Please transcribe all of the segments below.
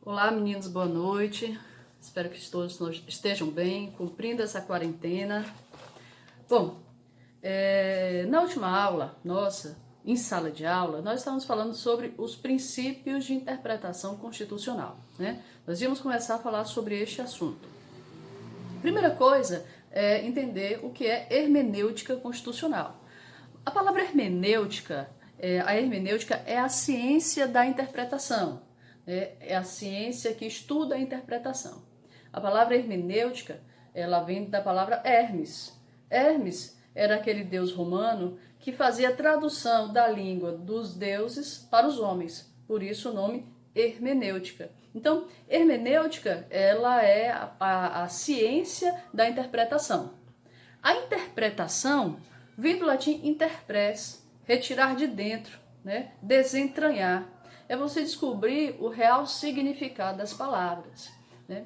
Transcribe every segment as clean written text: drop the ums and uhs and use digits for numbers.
Olá, meninos, boa noite. Espero que todos estejam bem, cumprindo essa quarentena. Bom, na última aula nossa, em sala de aula, nós estávamos falando sobre os princípios de interpretação constitucional, né? Nós íamos começar a falar sobre este assunto. Primeira coisa é entender o que é hermenêutica constitucional. A palavra hermenêutica, a hermenêutica é a ciência da interpretação. É a ciência que estuda a interpretação. A palavra hermenêutica, ela vem da palavra Hermes. Hermes era aquele deus romano que fazia a tradução da língua dos deuses para os homens. Por isso o nome hermenêutica. Então, hermenêutica, ela é a ciência da interpretação. A interpretação vem do latim interpres, retirar de dentro, né? Desentranhar. É você descobrir o real significado das palavras, né?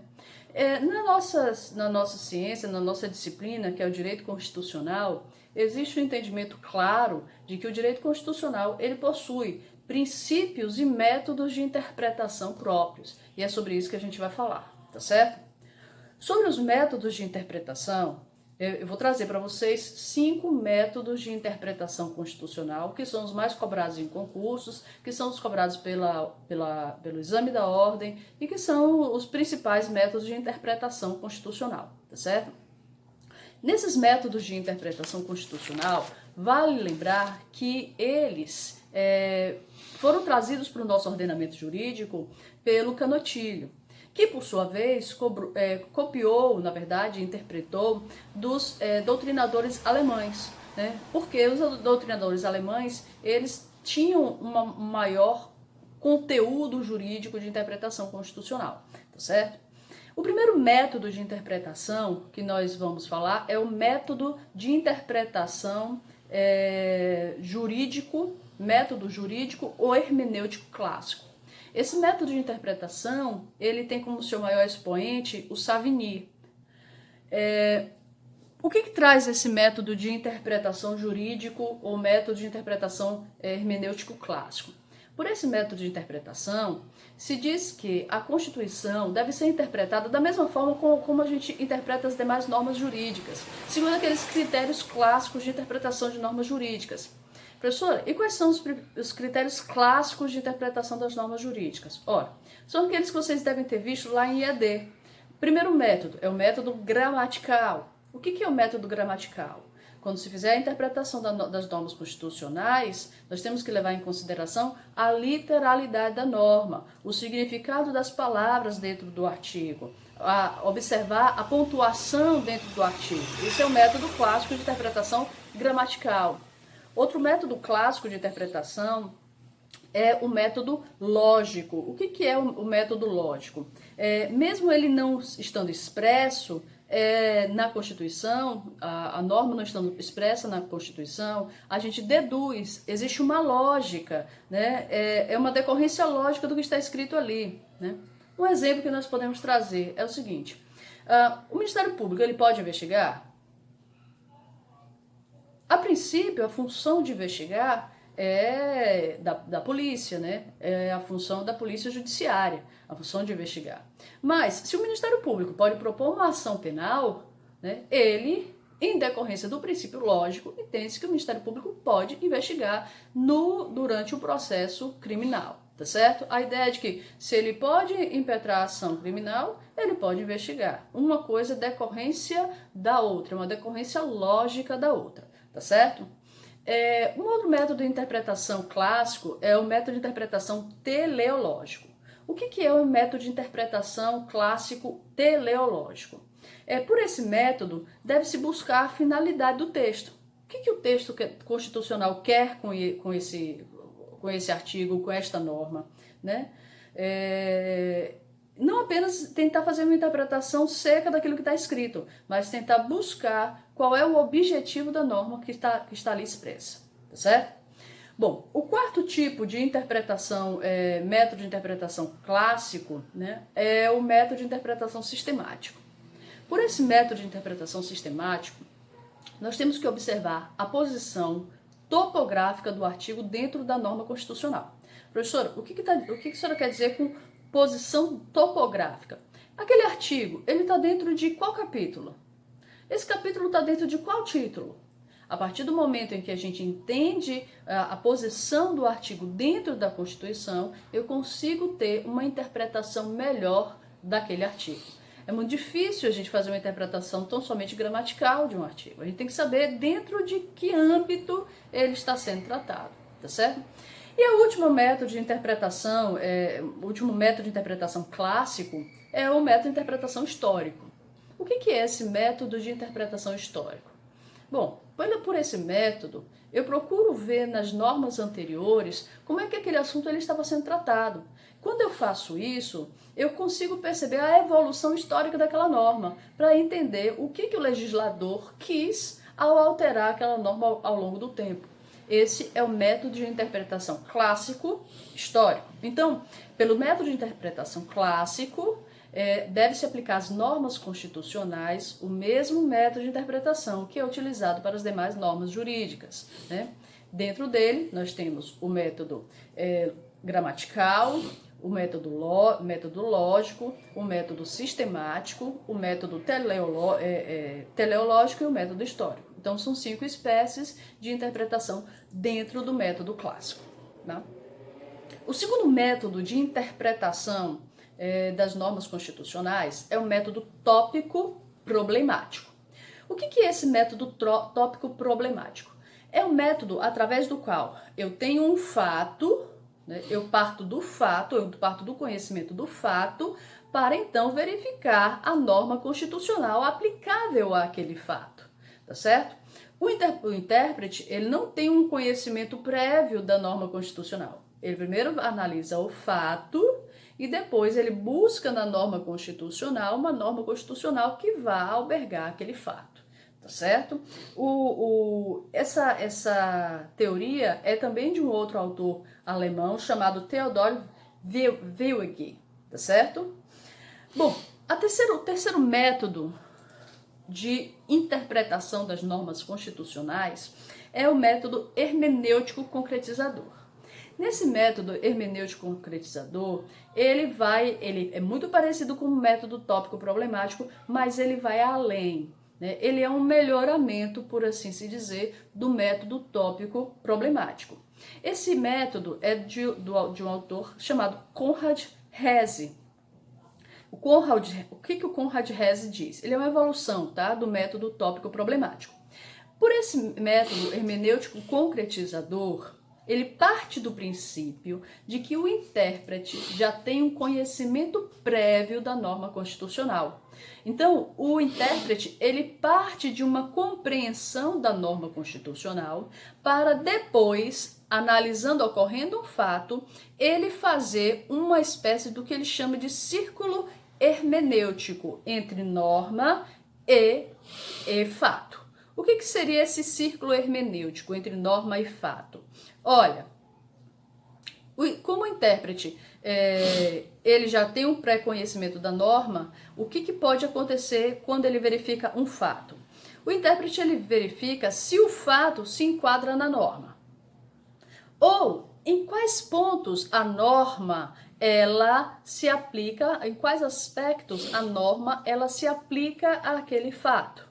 Na nossa ciência, na nossa disciplina, que é o direito constitucional, existe um entendimento claro de que o direito constitucional ele possui princípios e métodos de interpretação próprios. E é sobre isso que a gente vai falar, tá certo? Sobre os métodos de interpretação, eu vou trazer para vocês 5 métodos de interpretação constitucional, que são os mais cobrados em concursos, que são os cobrados pelo exame da ordem e que são os principais métodos de interpretação constitucional, tá certo? Nesses métodos de interpretação constitucional, vale lembrar que eles foram trazidos para o nosso ordenamento jurídico pelo Canotilho, que por sua vez copiou, na verdade, interpretou dos doutrinadores alemães, né? Porque os doutrinadores alemães, eles tinham um maior conteúdo jurídico de interpretação constitucional, tá certo? O primeiro método de interpretação que nós vamos falar é o método de interpretação método jurídico ou hermenêutico clássico. Esse método de interpretação, ele tem como seu maior expoente o Savigny. O que traz esse método de interpretação jurídico ou método de interpretação hermenêutico clássico? Por esse método de interpretação, se diz que a Constituição deve ser interpretada da mesma forma como a gente interpreta as demais normas jurídicas, segundo aqueles critérios clássicos de interpretação de normas jurídicas. Professora, e quais são os critérios clássicos de interpretação das normas jurídicas? Ora, são aqueles que vocês devem ter visto lá em EAD. Primeiro método é o método gramatical. O que é o método gramatical? Quando se fizer a interpretação das normas constitucionais, nós temos que levar em consideração a literalidade da norma, o significado das palavras dentro do artigo, observar a pontuação dentro do artigo. Esse é o método clássico de interpretação gramatical. Outro método clássico de interpretação é o método lógico. O que é o método lógico? Mesmo ele não estando expresso na Constituição, a norma não estando expressa na Constituição, a gente deduz, existe uma lógica, né? É uma decorrência lógica do que está escrito ali, né? Um exemplo que nós podemos trazer é o seguinte: o Ministério Público ele pode investigar? A princípio, a função de investigar é da polícia, né? É a função da polícia judiciária, a função de investigar. Mas, se o Ministério Público pode propor uma ação penal, né, ele, em decorrência do princípio lógico, entende que o Ministério Público pode investigar durante o processo criminal, tá certo? A ideia é de que, se ele pode impetrar a ação criminal, ele pode investigar. Uma coisa é decorrência da outra, uma decorrência lógica da outra. Tá certo? Um outro método de interpretação clássico é o método de interpretação teleológico. O que é o método de interpretação clássico teleológico? Por esse método, deve-se buscar a finalidade do texto. O que o texto constitucional quer com esse artigo, com esta norma, né? Não apenas tentar fazer uma interpretação seca daquilo que está escrito, mas tentar buscar qual é o objetivo da norma que está ali expressa, tá certo? Bom, o quarto tipo de interpretação, método de interpretação clássico, né, é o método de interpretação sistemático. Por esse método de interpretação sistemático, nós temos que observar a posição topográfica do artigo dentro da norma constitucional. Professora, o que a senhora quer dizer com posição topográfica. Aquele artigo, ele está dentro de qual capítulo? Esse capítulo está dentro de qual título? A partir do momento em que a gente entende a posição do artigo dentro da Constituição, eu consigo ter uma interpretação melhor daquele artigo. É muito difícil a gente fazer uma interpretação tão somente gramatical de um artigo. A gente tem que saber dentro de que âmbito ele está sendo tratado, tá certo? E o último método de interpretação, clássico, é o método de interpretação histórico. O que é esse método de interpretação histórico? Bom, por esse método, eu procuro ver nas normas anteriores como é que aquele assunto ele estava sendo tratado. Quando eu faço isso, eu consigo perceber a evolução histórica daquela norma, para entender o que o legislador quis ao alterar aquela norma ao longo do tempo. Esse é o método de interpretação clássico histórico. Então, pelo método de interpretação clássico, deve-se aplicar às normas constitucionais o mesmo método de interpretação que é utilizado para as demais normas jurídicas, né? Dentro dele, nós temos o método gramatical, o método lógico, o método sistemático, o método teleológico e o método histórico. Então, são 5 espécies de interpretação dentro do método clássico, né? O segundo método de interpretação das normas constitucionais é o método tópico problemático. O que é esse método tópico problemático? É um método através do qual eu tenho um fato, né, eu parto do conhecimento do fato, para então verificar a norma constitucional aplicável àquele fato, tá certo? O intérprete, ele não tem um conhecimento prévio da norma constitucional. Ele primeiro analisa o fato e depois ele busca na norma constitucional uma norma constitucional que vá albergar aquele fato, tá certo? Essa teoria é também de um outro autor alemão chamado Theodor Wilhig, tá certo? Bom, o terceiro método de interpretação das normas constitucionais é o método hermenêutico concretizador. Nesse método hermenêutico concretizador, ele é muito parecido com o método tópico problemático, mas ele vai além, né? Ele é um melhoramento, por assim se dizer, do método tópico problemático. Esse método é de um autor chamado Konrad Hesse. O que o Konrad Hesse diz? Ele é uma evolução, tá, do método tópico problemático. Por esse método hermenêutico concretizador, ele parte do princípio de que o intérprete já tem um conhecimento prévio da norma constitucional. Então, o intérprete, ele parte de uma compreensão da norma constitucional para depois, analisando, ocorrendo um fato, ele fazer uma espécie do que ele chama de círculo hermenêutico entre norma e fato. O que seria esse círculo hermenêutico entre norma e fato? Olha, como o intérprete ele já tem um pré-conhecimento da norma, o que pode acontecer quando ele verifica um fato? O intérprete ele verifica se o fato se enquadra na norma, ou em quais pontos a norma ela se aplica, em quais aspectos a norma ela se aplica àquele fato.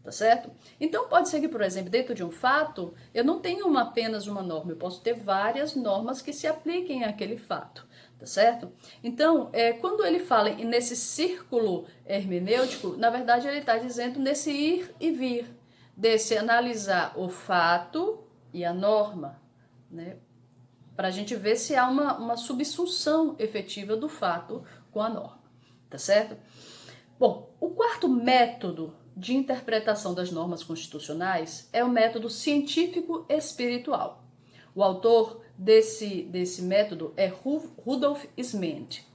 Tá certo? Então pode ser que, por exemplo, dentro de um fato, eu não tenho apenas uma norma, eu posso ter várias normas que se apliquem àquele fato, tá certo? Então, quando ele fala nesse círculo hermenêutico, na verdade ele está dizendo nesse ir e vir, desse analisar o fato e a norma, né? Para a gente ver se há uma subsunção efetiva do fato com a norma, tá certo? Bom, o quarto método de interpretação das normas constitucionais é o método científico espiritual. O autor desse método é Rudolf Smend.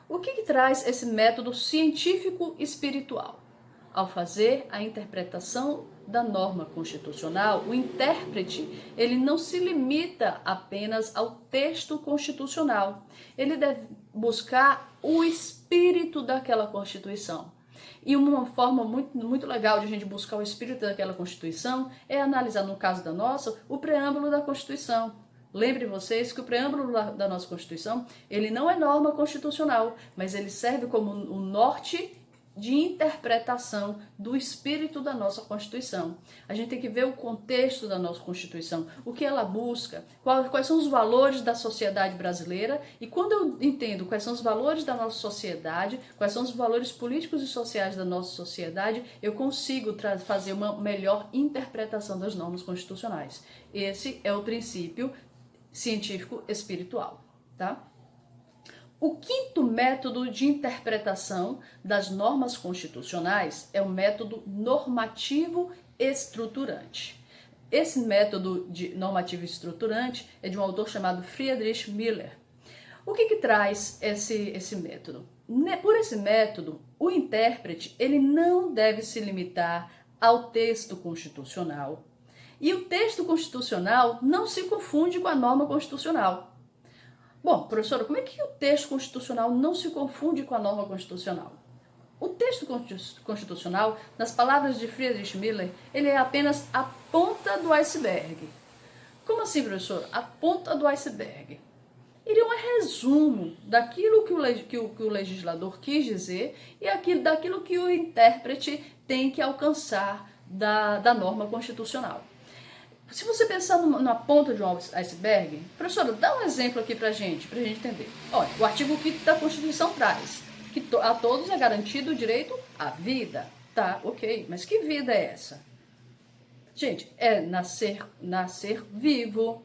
O que traz esse método científico espiritual? Ao fazer a interpretação da norma constitucional, o intérprete ele não se limita apenas ao texto constitucional. Ele deve buscar o espírito daquela Constituição. E uma forma muito legal de a gente buscar o espírito daquela Constituição é analisar, no caso da nossa, o preâmbulo da Constituição. Lembre vocês que o preâmbulo da nossa Constituição, ele não é norma constitucional, mas ele serve como um norte de interpretação do espírito da nossa Constituição. A gente tem que ver o contexto da nossa Constituição, o que ela busca, quais são os valores da sociedade brasileira, e quando eu entendo quais são os valores da nossa sociedade, quais são os valores políticos e sociais da nossa sociedade, eu consigo fazer uma melhor interpretação das normas constitucionais. Esse é o princípio científico espiritual, tá? O quinto método de interpretação das normas constitucionais é o método normativo estruturante. Esse método normativo estruturante é de um autor chamado Friedrich Miller. O que traz esse método? Por esse método, o intérprete ele não deve se limitar ao texto constitucional. E o texto constitucional não se confunde com a norma constitucional. Bom, professora, como é que o texto constitucional não se confunde com a norma constitucional? O texto constitucional, nas palavras de Friedrich Miller, ele é apenas a ponta do iceberg. Como assim, professor? A ponta do iceberg. Ele é um resumo daquilo que o legislador quis dizer e daquilo que o intérprete tem que alcançar da norma constitucional. Se você pensar na ponta de um iceberg, professora, dá um exemplo aqui pra gente entender. Olha, o artigo 5º da Constituição traz que a todos é garantido o direito à vida. Tá, ok, mas que vida é essa? Gente, é nascer vivo,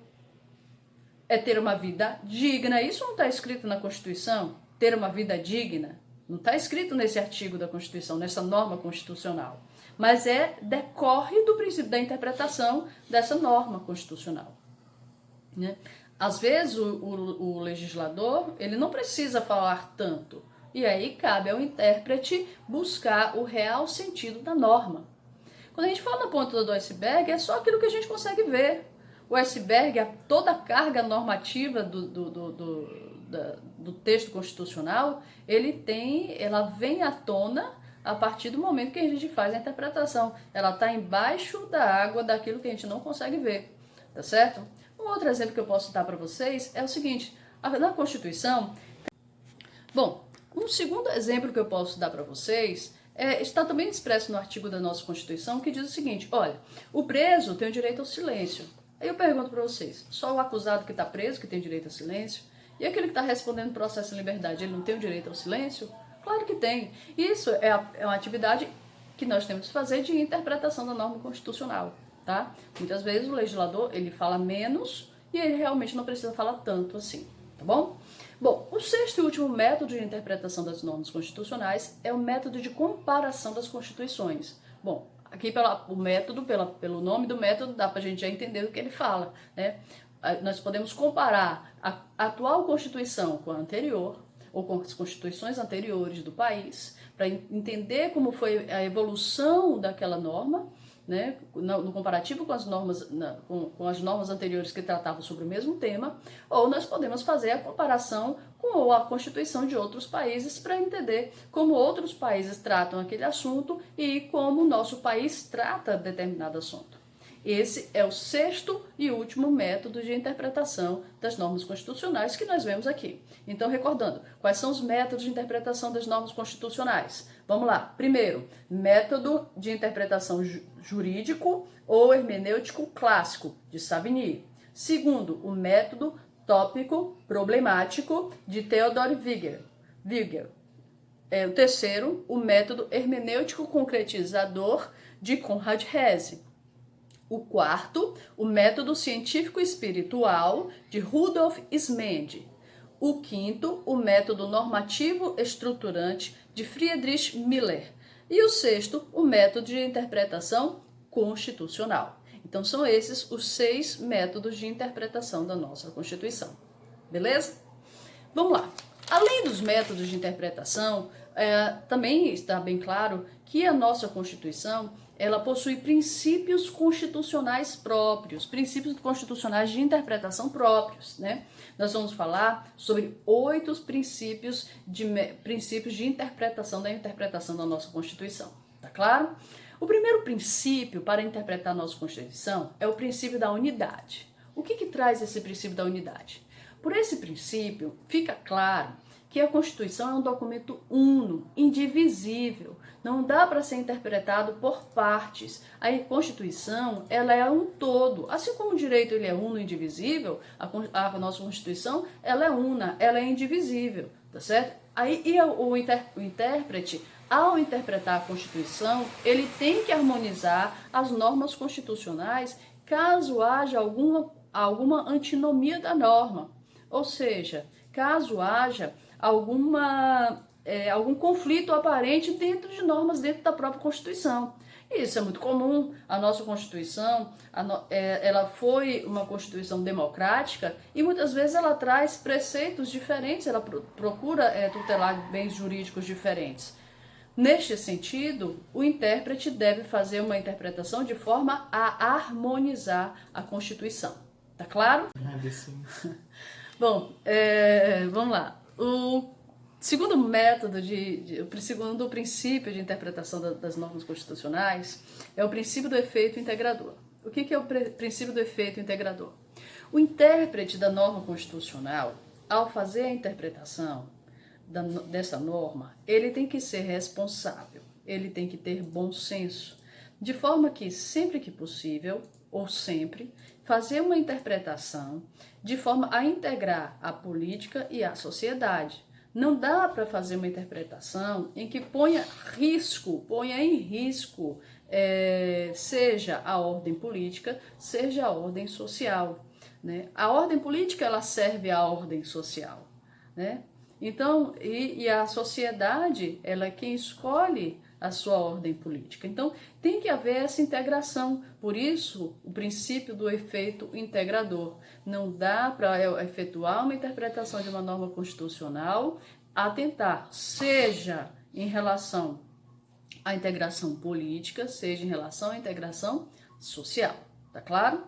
é ter uma vida digna. Isso não está escrito na Constituição? Ter uma vida digna? Não está escrito nesse artigo da Constituição, nessa norma constitucional. Mas decorre do princípio da interpretação dessa norma constitucional. Né? Às vezes o legislador ele não precisa falar tanto, e aí cabe ao intérprete buscar o real sentido da norma. Quando a gente fala na ponta do iceberg, é só aquilo que a gente consegue ver. O iceberg, toda a carga normativa do texto constitucional, ela vem à tona a partir do momento que a gente faz a interpretação. Ela está embaixo da água daquilo que a gente não consegue ver, tá certo? Um outro exemplo que eu posso dar para vocês é o seguinte, na Constituição... Bom, um segundo exemplo que eu posso dar para vocês está também expresso no artigo da nossa Constituição, que diz o seguinte, olha, o preso tem o direito ao silêncio. Aí eu pergunto para vocês, só o acusado que está preso que tem direito ao silêncio? E aquele que está respondendo processo em liberdade, ele não tem o direito ao silêncio? Claro que tem. Isso é uma atividade que nós temos que fazer de interpretação da norma constitucional, tá? Muitas vezes o legislador, ele fala menos e ele realmente não precisa falar tanto assim, tá bom? Bom, o sexto e último método de interpretação das normas constitucionais é o método de comparação das constituições. Bom, aqui pelo nome do método, dá pra gente já entender o que ele fala, né? Nós podemos comparar a atual Constituição com a anterior, ou com as constituições anteriores do país, para entender como foi a evolução daquela norma, né, no comparativo com as normas anteriores que tratavam sobre o mesmo tema, ou nós podemos fazer a comparação com a Constituição de outros países para entender como outros países tratam aquele assunto e como o nosso país trata determinado assunto. Esse é o sexto e último método de interpretação das normas constitucionais que nós vemos aqui. Então, recordando, quais são os métodos de interpretação das normas constitucionais? Vamos lá. Primeiro, método de interpretação jurídico ou hermenêutico clássico, de Savigny. Segundo, o método tópico problemático, de Theodor Weigel. O terceiro, o método hermenêutico concretizador, de Conrad Hesse. O quarto, o método científico espiritual de Rudolf Ismende. O quinto, o método normativo estruturante de Friedrich Miller. E o sexto, o método de interpretação constitucional. Então são esses os 6 métodos de interpretação da nossa Constituição. Beleza? Vamos lá. Além dos métodos de interpretação, também está bem claro que a nossa Constituição ela possui princípios constitucionais próprios, princípios constitucionais de interpretação próprios, né? Nós vamos falar sobre 8 princípios de interpretação da nossa Constituição, tá claro? O primeiro princípio para interpretar a nossa Constituição é o princípio da unidade. O que traz esse princípio da unidade? Por esse princípio, fica claro que a Constituição é um documento uno, indivisível, não dá para ser interpretado por partes. A Constituição, ela é um todo. Assim como o direito ele é uno, indivisível, a nossa Constituição, ela é una, ela é indivisível, tá certo? Aí o intérprete, ao interpretar a Constituição, ele tem que harmonizar as normas constitucionais caso haja alguma antinomia da norma. Ou seja, caso haja algum conflito aparente dentro de normas dentro da própria Constituição. E isso é muito comum. A nossa Constituição, ela foi uma Constituição democrática e muitas vezes ela traz preceitos diferentes, ela procura tutelar bens jurídicos diferentes. Neste sentido, o intérprete deve fazer uma interpretação de forma a harmonizar a Constituição. Tá claro? Bom, vamos lá. O segundo método, o segundo princípio de interpretação das normas constitucionais é o princípio do efeito integrador. O que é o princípio do efeito integrador? O intérprete da norma constitucional, ao fazer a interpretação dessa norma, ele tem que ser responsável, ele tem que ter bom senso, de forma que sempre que possível, ou sempre, fazer uma interpretação de forma a integrar a política e a sociedade. Não dá para fazer uma interpretação em que ponha em risco, seja a ordem política, seja a ordem social, né? A ordem política, ela serve à ordem social, né? Então, e a sociedade, ela é quem escolhe a sua ordem política. Então, tem que haver essa integração. Por isso, o princípio do efeito integrador. Não dá para efetuar uma interpretação de uma norma constitucional atentar, seja em relação à integração política, seja em relação à integração social. Tá claro?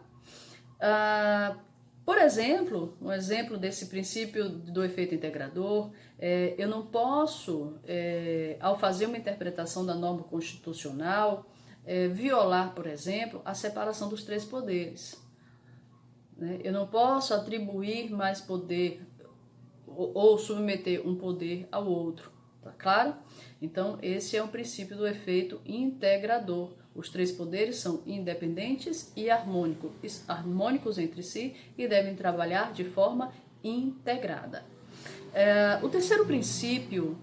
Por exemplo, um exemplo desse princípio do efeito integrador, eu não posso, ao fazer uma interpretação da norma constitucional, violar, por exemplo, a separação dos três poderes, né? Eu não posso atribuir mais poder ou submeter um poder ao outro, tá claro? Então, esse é o princípio do efeito integrador. Os três poderes são independentes e harmônicos entre si e devem trabalhar de forma integrada. O terceiro princípio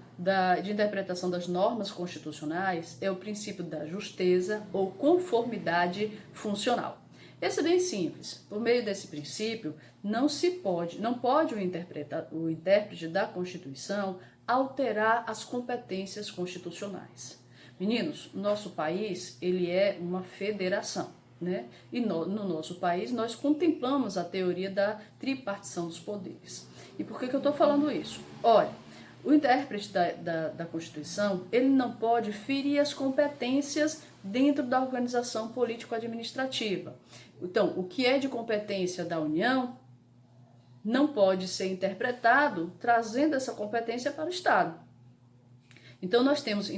de interpretação das normas constitucionais é o princípio da justeza ou conformidade funcional. Esse é bem simples. Por meio desse princípio, não pode o intérprete da Constituição alterar as competências constitucionais. Meninos, nosso país, ele é uma federação, né? E no nosso país, nós contemplamos a teoria da tripartição dos poderes. E por que eu estou falando isso? Olha, o intérprete da Constituição, ele não pode ferir as competências dentro da organização político-administrativa. Então, o que é de competência da União não pode ser interpretado trazendo essa competência para o Estado. Então, nós temos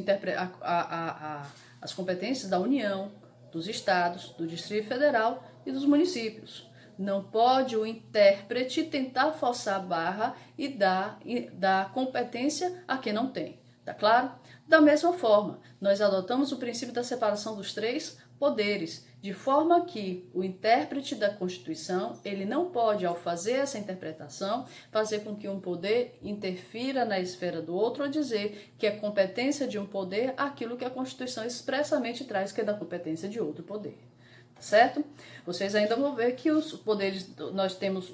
as competências da União, dos Estados, do Distrito Federal e dos municípios. Não pode o intérprete tentar forçar a barra e dar competência a quem não tem. Tá claro? Da mesma forma, nós adotamos o princípio da separação dos três poderes, de forma que o intérprete da Constituição, ele não pode, ao fazer essa interpretação, fazer com que um poder interfira na esfera do outro ou dizer que é competência de um poder aquilo que a Constituição expressamente traz, que é da competência de outro poder. Certo? Vocês ainda vão ver que os poderes, nós temos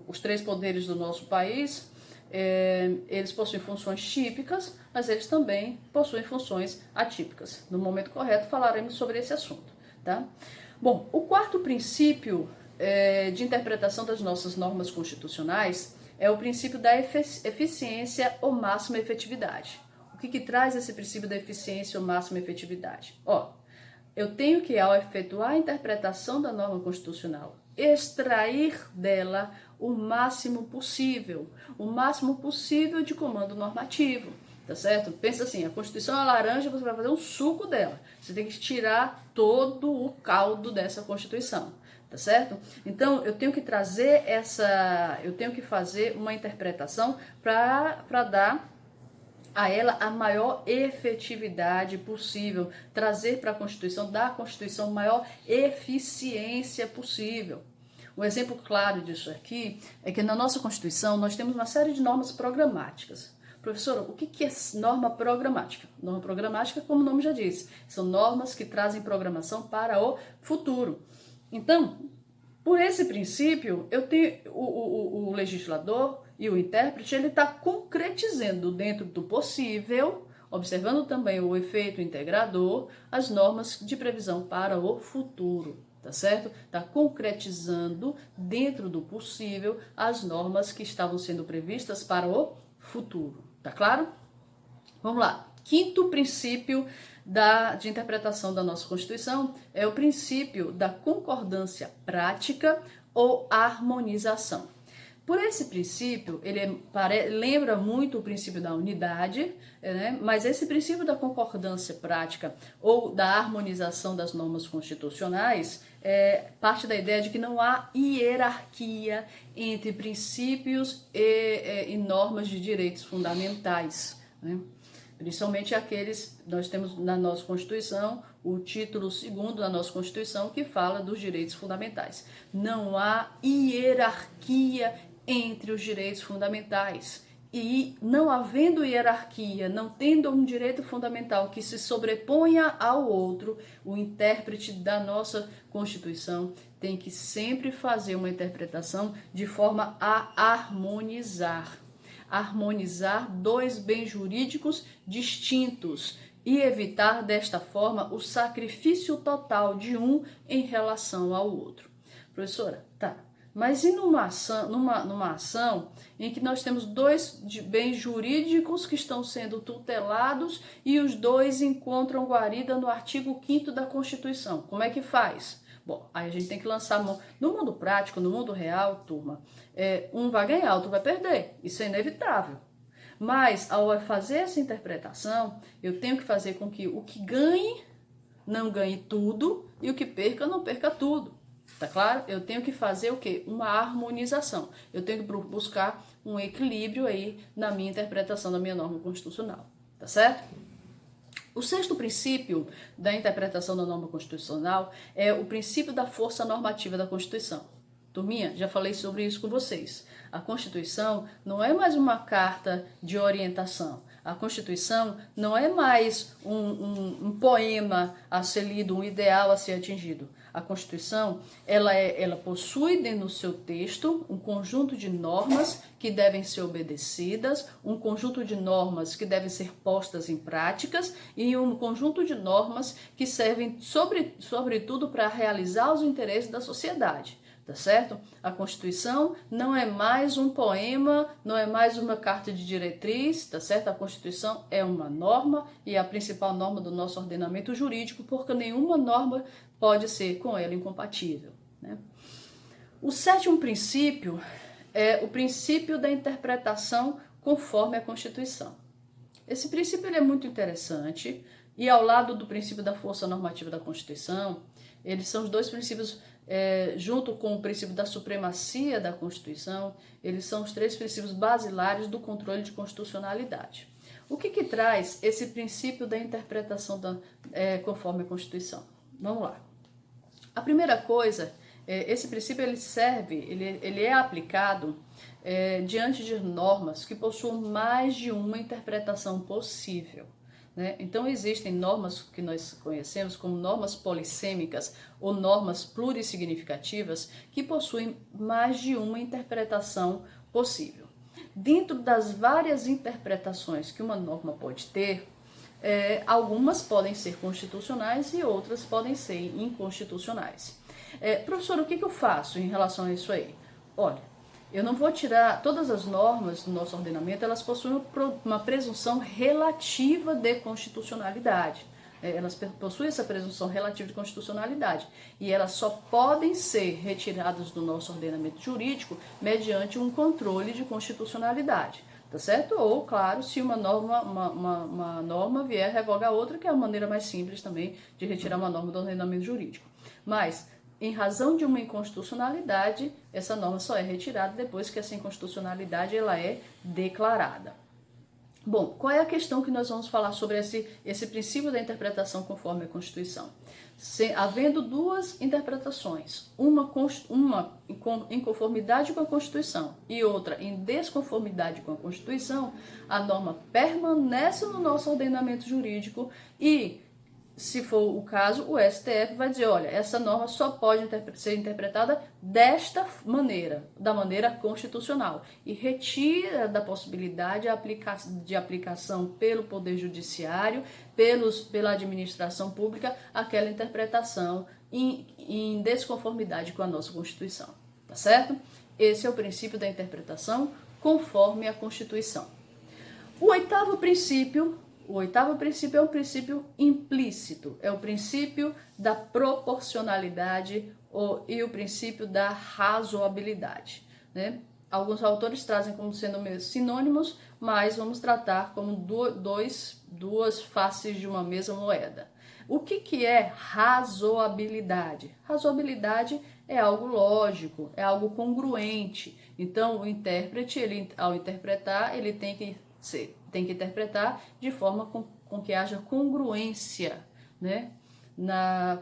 os três poderes do nosso país, eles possuem funções típicas, mas eles também possuem funções atípicas. No momento correto falaremos sobre esse assunto, tá? Bom, o quarto princípio de interpretação das nossas normas constitucionais é o princípio da eficiência ou máxima efetividade. O que traz esse princípio da eficiência ou máxima efetividade? Eu tenho que, ao efetuar a interpretação da norma constitucional, extrair dela o máximo possível de comando normativo, tá certo? Pensa assim, a Constituição é laranja, você vai fazer um suco dela. Você tem que tirar todo o caldo dessa Constituição. tá certo? Então, eu tenho que trazer eu tenho que fazer uma interpretação para dar a ela a maior efetividade possível, trazer para a Constituição, dar à Constituição maior eficiência possível. Um exemplo claro disso aqui é que na nossa Constituição nós temos uma série de normas programáticas. Professora, o que é norma programática? Norma programática, como o nome já diz, são normas que trazem programação para o futuro. Então, por esse princípio, eu tenho o legislador e o intérprete, ele está concretizando dentro do possível, observando também o efeito integrador, as normas de previsão para o futuro, tá certo? Está concretizando dentro do possível as normas que estavam sendo previstas para o futuro, tá claro? Vamos lá. Quinto princípio de interpretação da nossa Constituição é o princípio da concordância prática ou harmonização. Por esse princípio, ele lembra muito o princípio da unidade, né? Mas esse princípio da concordância prática ou da harmonização das normas constitucionais parte da ideia de que não há hierarquia entre princípios e normas de direitos fundamentais, né? Principalmente aqueles, nós temos na nossa Constituição, o título 2º da nossa Constituição, que fala dos direitos fundamentais. Não há hierarquia entre os direitos fundamentais. E não havendo hierarquia, não tendo um direito fundamental que se sobreponha ao outro, o intérprete da nossa Constituição tem que sempre fazer uma interpretação de forma a harmonizar dois bens jurídicos distintos e evitar desta forma o sacrifício total de um em relação ao outro. Professora, tá, mas e numa ação em que nós temos dois bens jurídicos que estão sendo tutelados e os dois encontram guarida no artigo 5º da Constituição, como é que faz? Bom, aí a gente tem que lançar mão. No mundo prático, no mundo real, turma, um vai ganhar, outro vai perder. Isso é inevitável. Mas, ao fazer essa interpretação, eu tenho que fazer com que o que ganhe não ganhe tudo e o que perca não perca tudo. Tá claro? Eu tenho que fazer o quê? Uma harmonização. Eu tenho que buscar um equilíbrio aí na minha interpretação da minha norma constitucional. Tá certo? O sexto princípio da interpretação da norma constitucional é o princípio da força normativa da Constituição. Turminha, já falei sobre isso com vocês. A Constituição não é mais uma carta de orientação. A Constituição não é mais um poema a ser lido, um ideal a ser atingido. A Constituição, ela possui dentro do seu texto um conjunto de normas que devem ser obedecidas, um conjunto de normas que devem ser postas em práticas e um conjunto de normas que servem, sobretudo, para realizar os interesses da sociedade. Tá certo? A Constituição não é mais um poema, não é mais uma carta de diretriz, tá certo? A Constituição é uma norma e é a principal norma do nosso ordenamento jurídico, porque nenhuma norma pode ser com ela incompatível, né? O sétimo princípio é o princípio da interpretação conforme a Constituição. Esse princípio ele é muito interessante e ao lado do princípio da força normativa da Constituição, eles são os dois princípios junto com o princípio da supremacia da Constituição, eles são os três princípios basilares do controle de constitucionalidade. O que traz esse princípio da interpretação conforme a Constituição? Vamos lá. A primeira coisa, esse princípio ele é aplicado diante de normas que possuem mais de uma interpretação possível. Né? Então, existem normas que nós conhecemos como normas polissêmicas ou normas plurissignificativas que possuem mais de uma interpretação possível. Dentro das várias interpretações que uma norma pode ter, algumas podem ser constitucionais e outras podem ser inconstitucionais. Professor, o que eu faço em relação a isso aí? Olha, eu não vou tirar todas as normas do nosso ordenamento, elas possuem uma presunção relativa de constitucionalidade. Elas possuem essa presunção relativa de constitucionalidade e elas só podem ser retiradas do nosso ordenamento jurídico mediante um controle de constitucionalidade, tá certo? Ou, claro, se uma norma vier revogar outra, que é a maneira mais simples também de retirar uma norma do ordenamento jurídico. Mas em razão de uma inconstitucionalidade, essa norma só é retirada depois que essa inconstitucionalidade ela é declarada. Bom, qual é a questão que nós vamos falar sobre esse princípio da interpretação conforme a Constituição? Havendo duas interpretações, uma em conformidade com a Constituição e outra em desconformidade com a Constituição, a norma permanece no nosso ordenamento jurídico e, se for o caso, o STF vai dizer, olha, essa norma só pode ser interpretada desta maneira, da maneira constitucional, e retira da possibilidade de aplicação pelo Poder Judiciário, pela administração pública, aquela interpretação em desconformidade com a nossa Constituição, tá certo? Esse é o princípio da interpretação conforme a Constituição. O oitavo princípio é um princípio implícito, é o princípio da proporcionalidade e o princípio da razoabilidade, né? Alguns autores trazem como sendo sinônimos, mas vamos tratar como duas faces de uma mesma moeda. O que é razoabilidade? Razoabilidade é algo lógico, é algo congruente. Então, o intérprete, ao interpretar, ele tem que interpretar de forma com que haja congruência, né,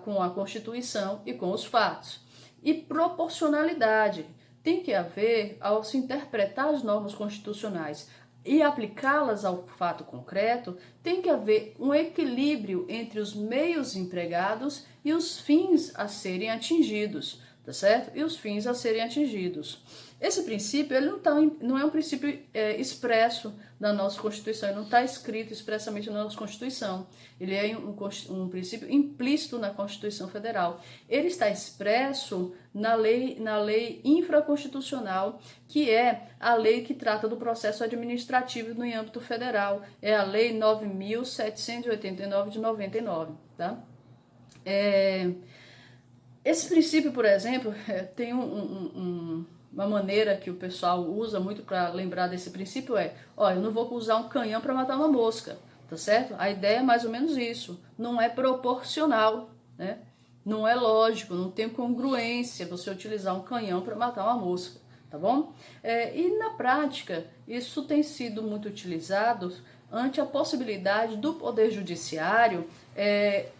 com a Constituição e com os fatos. E proporcionalidade tem que haver, ao se interpretar as normas constitucionais e aplicá-las ao fato concreto, tem que haver um equilíbrio entre os meios empregados e os fins a serem atingidos, tá certo? E os fins a serem atingidos. Esse princípio ele não é um princípio expresso da nossa Constituição, ele não está escrito expressamente na nossa Constituição. Ele é um princípio implícito na Constituição Federal. Ele está expresso na lei infraconstitucional, que é a lei que trata do processo administrativo no âmbito federal. É a Lei 9.789 de 99, tá? Esse princípio, por exemplo, tem uma maneira que o pessoal usa muito para lembrar desse princípio eu não vou usar um canhão para matar uma mosca, tá certo? A ideia é mais ou menos isso, não é proporcional, né? Não é lógico, não tem congruência você utilizar um canhão para matar uma mosca, tá bom? E na prática, isso tem sido muito utilizado ante a possibilidade do Poder Judiciário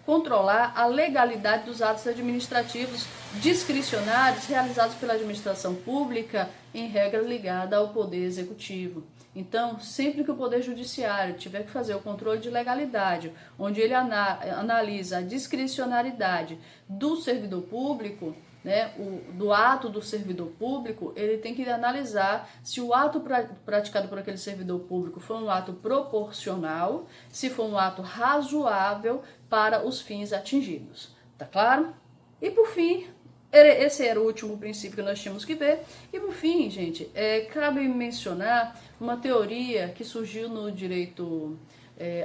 controlar a legalidade dos atos administrativos discricionários realizados pela administração pública, em regra ligada ao Poder Executivo. Então, sempre que o Poder Judiciário tiver que fazer o controle de legalidade, onde ele analisa a discricionariedade do servidor público, né, do ato do servidor público, ele tem que analisar se o ato praticado por aquele servidor público foi um ato proporcional, se foi um ato razoável para os fins atingidos. Tá claro? E por fim, esse era o último princípio que nós tínhamos que ver. E por fim, gente, cabe mencionar uma teoria que surgiu no direito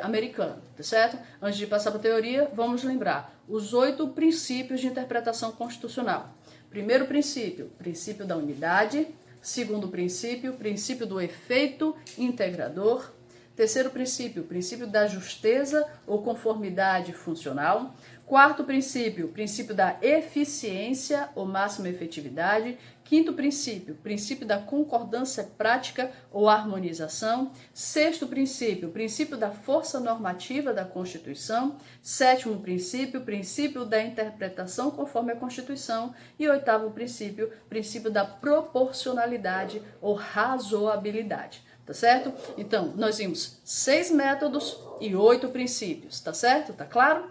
americano, tá certo? Antes de passar para a teoria, vamos lembrar os 8 princípios de interpretação constitucional. Primeiro princípio, princípio da unidade. Segundo princípio, princípio do efeito integrador. Terceiro princípio, princípio da justeza ou conformidade funcional. Quarto princípio, princípio da eficiência ou máxima efetividade. Quinto princípio, princípio da concordância prática ou harmonização. Sexto princípio, princípio da força normativa da Constituição. Sétimo princípio, princípio da interpretação conforme a Constituição. E oitavo princípio, princípio da proporcionalidade ou razoabilidade. Tá certo? Então, nós vimos 6 métodos e 8 princípios, tá certo? Tá claro?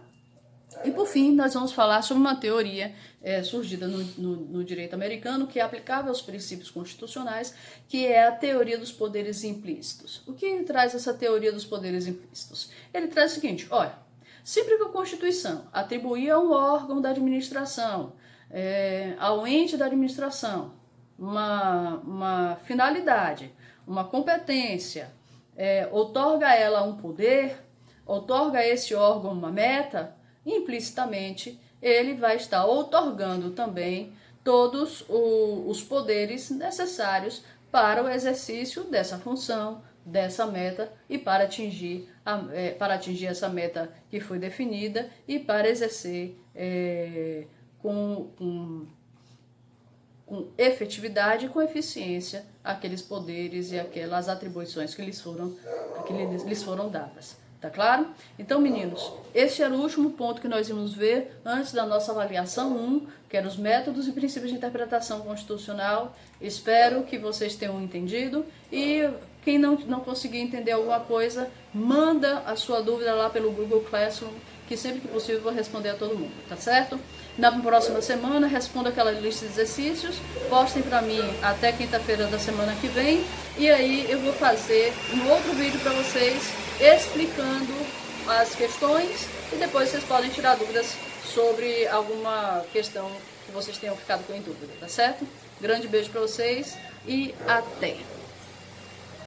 E por fim, nós vamos falar sobre uma teoria surgida no direito americano que é aplicável aos princípios constitucionais, que é a teoria dos poderes implícitos. O que traz essa teoria dos poderes implícitos? Ele traz o seguinte, olha, sempre que a Constituição atribuía a um órgão da administração, ao ente da administração, uma finalidade, uma competência, outorga a ela um poder, outorga a esse órgão uma meta, implicitamente ele vai estar outorgando também todos os poderes necessários para o exercício dessa função, dessa meta e para atingir essa meta que foi definida e para exercer com efetividade e com eficiência aqueles poderes e aquelas atribuições que lhes foram dadas. Tá claro? Então, meninos, este era o último ponto que nós íamos ver antes da nossa avaliação 1, que eram os métodos e princípios de interpretação constitucional. Espero que vocês tenham entendido e quem não conseguir entender alguma coisa, manda a sua dúvida lá pelo Google Classroom, que sempre que possível eu vou responder a todo mundo, tá certo? Na próxima semana, responda aquela lista de exercícios, postem para mim até quinta-feira da semana que vem, e aí eu vou fazer um outro vídeo para vocês explicando as questões, e depois vocês podem tirar dúvidas sobre alguma questão que vocês tenham ficado com dúvida, tá certo? Grande beijo para vocês e até!